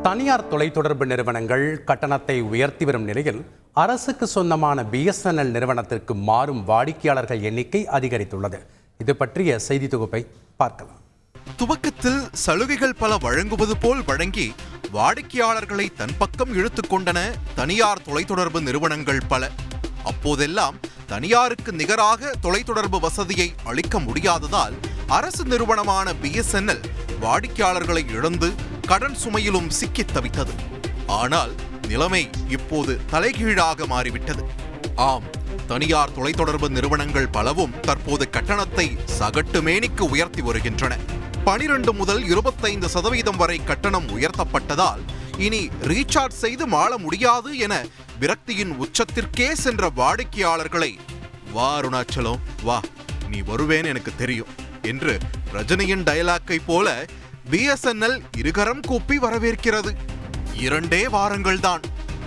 தனியார் தொலைத்தொடர்பு நிறுவனங்கள் கட்டணத்தை உயர்த்தி வரும் நிலையில் அரசுக்கு சொந்தமான பிஎஸ்என்எல் நிறுவனத்திற்கு மாறும் வாடிக்கையாளர்கள் எண்ணிக்கை அதிகரித்துள்ளது. இது பற்றிய செய்தி தொகுப்பை பார்க்கலாம். துவக்கத்தில் சலுகைகள் பல வழங்குவது போல் வழங்கி வாடிக்கையாளர்களை தன் பக்கம் இழுத்துக் கொண்டன தனியார் தொலைத்தொடர்பு நிறுவனங்கள் பல. அப்போதெல்லாம் தனியாருக்கு நிகராக தொலைத்தொடர்பு வசதியை அளிக்க முடியாததால் அரசு நிறுவனமான பிஎஸ்என்எல் வாடிக்கையாளர்களை இழந்து கடன் சுமையிலும் சிக்கித் தவித்தது. ஆனால் நிலைமை இப்போது தலைகீழாக மாறிவிட்டது. ஆம், தனியார் தொலைத்தொடர்பு நிறுவனங்கள் பலவும் தற்போது கட்டணத்தை சகட்டு மேனிக்கு உயர்த்தி வருகின்றன. 12 முதல் 25% வரை கட்டணம் உயர்த்தப்பட்டதால் இனி ரீசார்ஜ் செய்து மாள முடியாது என விரக்தியின் உச்சத்திற்கே சென்ற வாடிக்கையாளர்களை வா அருணாச்சலம் வா, நீ வருவேன் எனக்கு தெரியும் என்று ரஜினியின் டயலாக்கை போல பிஎஸ்என்எல் இருகரம் கூப்பி வரவேற்கிறது. 2 வாரங்கள்தான்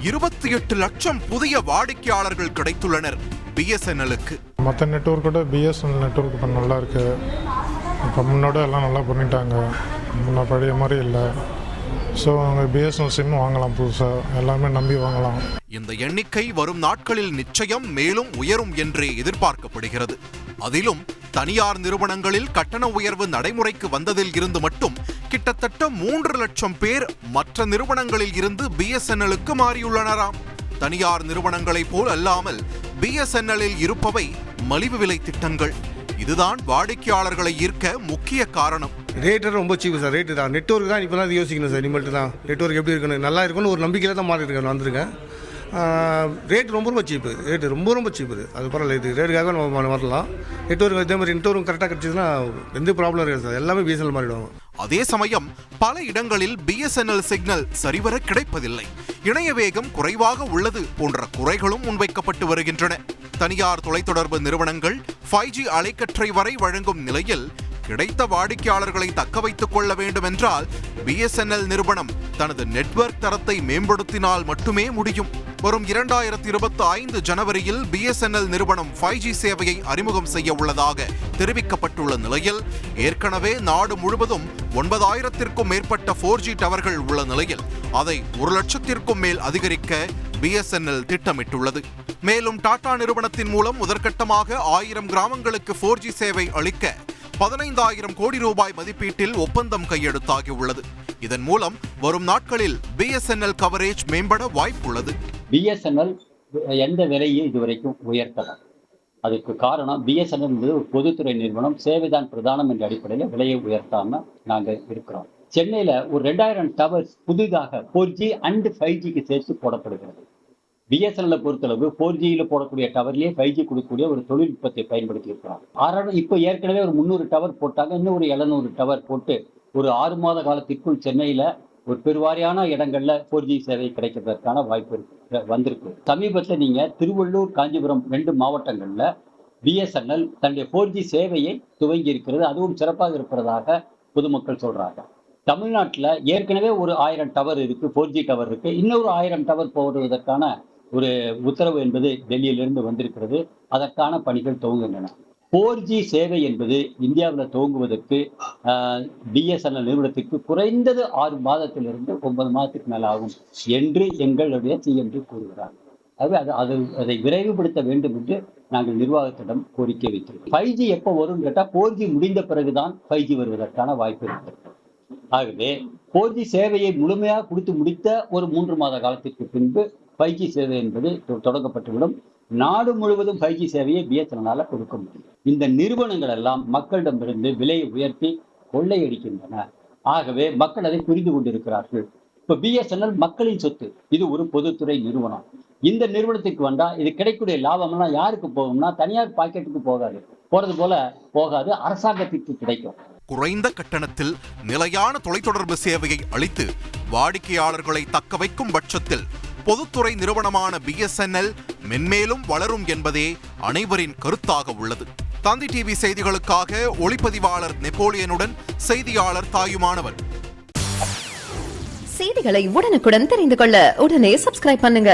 28 லட்சம் புதிய வாடிக்கையாளர்கள் கிடைத்துள்ளனர் பிஎஸ்என்எலுக்கு. மற்ற நெட்வொர்க்கோட பிஎஸ்என்எல் நெட்வொர்க் இப்போ நல்லா இருக்கு. இப்போ முன்னோட எல்லாம் நல்லா பண்ணிட்டாங்க. முன்ன பழைய மாதிரி இல்லை. ஸோ அவங்க பிஎஸ்என்எல் சிம் வாங்கலாம், புதுசாக எல்லாமே நம்பி வாங்கலாம். இந்த எண்ணிக்கை வரும் நாட்களில் நிச்சயம் மேலும் உயரும் என்றே எதிர்பார்க்கப்படுகிறது. அதிலும் தனியார் நிறுவனங்களில் கட்டண உயர்வு நடைமுறைக்கு வந்ததில் இருந்து மட்டும் கிட்டத்தட்ட 3 லட்சம் பேர் மற்ற நிறுவனங்களில் இருந்து பிஎஸ்என்எலுக்கு மாறியுள்ளனராம். தனியார் நிறுவனங்களைப் போல் அல்லாமல் பிஎஸ்என்எல்லில் இருப்பவை மலிவு விலை திட்டங்கள். இதுதான் வாடிக்கையாளர்களை ஈர்க்க முக்கிய காரணம். ரேட்டு ரொம்ப சீப்பு சார். ரேட்டு தான் நெட்வொர்க் தான் இப்போ தான் யோசிக்கணும் சார். இனிமேல்ட்டு தான் நெட்வொர்க் எப்படி இருக்கணும், நல்லா இருக்குன்னு ஒரு நம்பிக்கையில் தான் மாறிட்டு வந்திருக்கேன். ரேட் ரொம்ப சீப்பு. ரேட்டு ரொம்ப சீப்பு. அது பரவாயில்ல. இது ரேட்டுக்காக நம்ம வரலாம். நெட்வொர்க் இதே மாதிரி நெட்வொர்க் கரெக்டாக கிடச்சிதுன்னா எந்த ப்ராப்ளம் இருக்காது சார். எல்லாமே பிஎஸ்என்எல் மாறிடுவாங்க. அதே சமயம் பல இடங்களில் பிஎஸ்என்எல் சிக்னல் சரிவர கிடைப்பதில்லை, இணைய வேகம் குறைவாக உள்ளது போன்ற குறைகளும் முன்வைக்கப்பட்டு வருகின்றன. தனியார் தொலைத்தொடர்பு நிறுவனங்கள் 5G அலைக்கற்றை வரை வழங்கும் நிலையில் கிடைத்த வாடிக்கையாளர்களை தக்க வைத்துக் கொள்ள வேண்டும் என்றால் பிஎஸ்என்எல் நிறுவனம் தனது நெட்வொர்க் தரத்தை மேம்படுத்தினால் மட்டுமே முடியும். வரும் 2025 ஜனவரியில் பிஎஸ்என்எல் நிறுவனம் 5G சேவையை அறிமுகம் செய்ய உள்ளதாக தெரிவிக்கப்பட்டுள்ள நிலையில் ஏற்கனவே நாடு முழுவதும் 9000த்திற்கும் மேற்பட்ட 4G டவர்கள் உள்ள நிலையில் அதை 1 லட்சத்திற்கும் மேல் அதிகரிக்க பிஎஸ்என்எல் திட்டமிட்டுள்ளது. மேலும் டாடா நிறுவனத்தின் மூலம் முதற்கட்டமாக 1000 கிராமங்களுக்கு 4G சேவை அளிக்க 15,000 கோடி ரூபாய் மதிப்பீட்டில் ஒப்பந்தம் கையெழுத்தாகியுள்ளது. இதன் மூலம் வரும் நாட்களில் பிஎஸ்என்எல் கவரேஜ் மேம்பட வாய்ப்புள்ளது. பிஎஸ்என்எல் எந்த விலையை இதுவரைக்கும் உயர்த்தல. அதுக்கு காரணம் பிஎஸ்என்எல் என்பது ஒரு பொதுத்துறை நிறுவனம், சேவைதான் பிரதானம் என்ற அடிப்படையில் விலையை உயர்த்தாம நாங்கள் இருக்கிறோம். சென்னையில் ஒரு 2000 டவர்ஸ் புதிதாக 4G அண்ட் 5Gக்கு சேர்த்து போடப்படுகிறது. பிஎஸ்என்எல்லை பொறுத்தளவு 4Gயில் போடக்கூடிய டவர்லேயே 5G கொடுக்கக்கூடிய ஒரு தொழில்நுட்பத்தை பயன்படுத்தி இருக்கிறாங்க. இப்போ ஏற்கனவே ஒரு 300 டவர் போட்டாங்க. இன்னும் ஒரு 700 டவர் போட்டு ஒரு 6 மாத காலத்திற்குள் சென்னையில் ஒரு பெருவாரியான இடங்கள்ல 4G சேவை கிடைக்கிறதுக்கான வாய்ப்பு வந்திருக்கு. சமீபத்தில் நீங்க திருவள்ளூர், காஞ்சிபுரம் 2 மாவட்டங்கள்ல பிஎஸ்என்எல் தன்னுடைய 4G சேவையை துவங்கி இருக்கிறது. அதுவும் சிறப்பாக இருப்பதாக பொதுமக்கள் சொல்றாங்க. தமிழ்நாட்டில் ஏற்கனவே ஒரு 1000 டவர் இருக்கு, 4G டவர் இருக்கு. இன்னொரு 1000 டவர் போடுவதற்கான ஒரு உத்தரவு என்பது டெல்லியிலிருந்து வந்திருக்கிறது. அதற்கான பணிகள் துவங்குகின்றன. 4G சேவை என்பது இந்தியாவில் துவங்குவதற்கு பிஎஸ்என்எல் நிறுவனத்திற்கு குறைந்தது 6 மாதத்திலிருந்து 9 மாதத்துக்கு மேலே ஆகும் என்று எங்களுடைய சிஎம்டி கூறுகிறார். அதை விரைவுபடுத்த வேண்டும் என்று நாங்கள் நிர்வாகத்திடம் கோரிக்கை வைத்திருக்கிறோம். 5G எப்போ வரும் கேட்டால் 4G முடிந்த பிறகுதான் 5G வருவதற்கான வாய்ப்பு இருக்கிறது. ஆகவே 4G சேவையை முழுமையாக கொடுத்து முடித்த ஒரு 3 மாத காலத்திற்கு பின்பு 5G சேவை என்பது தொடங்கப்பட்டுவிடும். நாடு முழுவதும் 5G சேவையை பிஎஸ்என்எல் கொடுக்க முடியும். இந்த நிறுவனங்கள் எல்லாம் மக்களிடமிருந்து விலையை உயர்த்தி கொள்ளையடிக்கின்றன. ஆகவே மக்கள் அதை புரிந்து கொண்டிருக்கிறார்கள். இப்ப பிஎஸ்என்எல் மக்களின் சொத்து. இது ஒரு பொதுத்துறை நிறுவனம். இந்த நிறுவனத்துக்கு வந்தா இது கிடைக்கக்கூடிய லாபம் எல்லாம் யாருக்கு போகும்னா தனியார் பாக்கெட்டுக்கு போகாது, போறது போல போகாது, அரசாங்கத்திற்கு கிடைக்கும். குறைந்த கட்டணத்தில் நிலையான தொலைத்தொடர்பு சேவையை அளித்து வாடிக்கையாளர்களை தக்க வைக்கும் பட்சத்தில் பொதுத்துறை நிறுவனமான பிஎஸ்என்எல் மென்மேலும் வளரும் என்பதே அனைவரின் கருத்தாக உள்ளது. தந்தி டிவி செய்திகளுக்காக ஒளிப்பதிவாளர் நெப்போலியனுடன் செய்தியாளர் தாயுமானவன். செய்திகளை உடனுக்குடன் தெரிந்து கொள்ள உடனே சப்ஸ்கிரைப் பண்ணுங்க.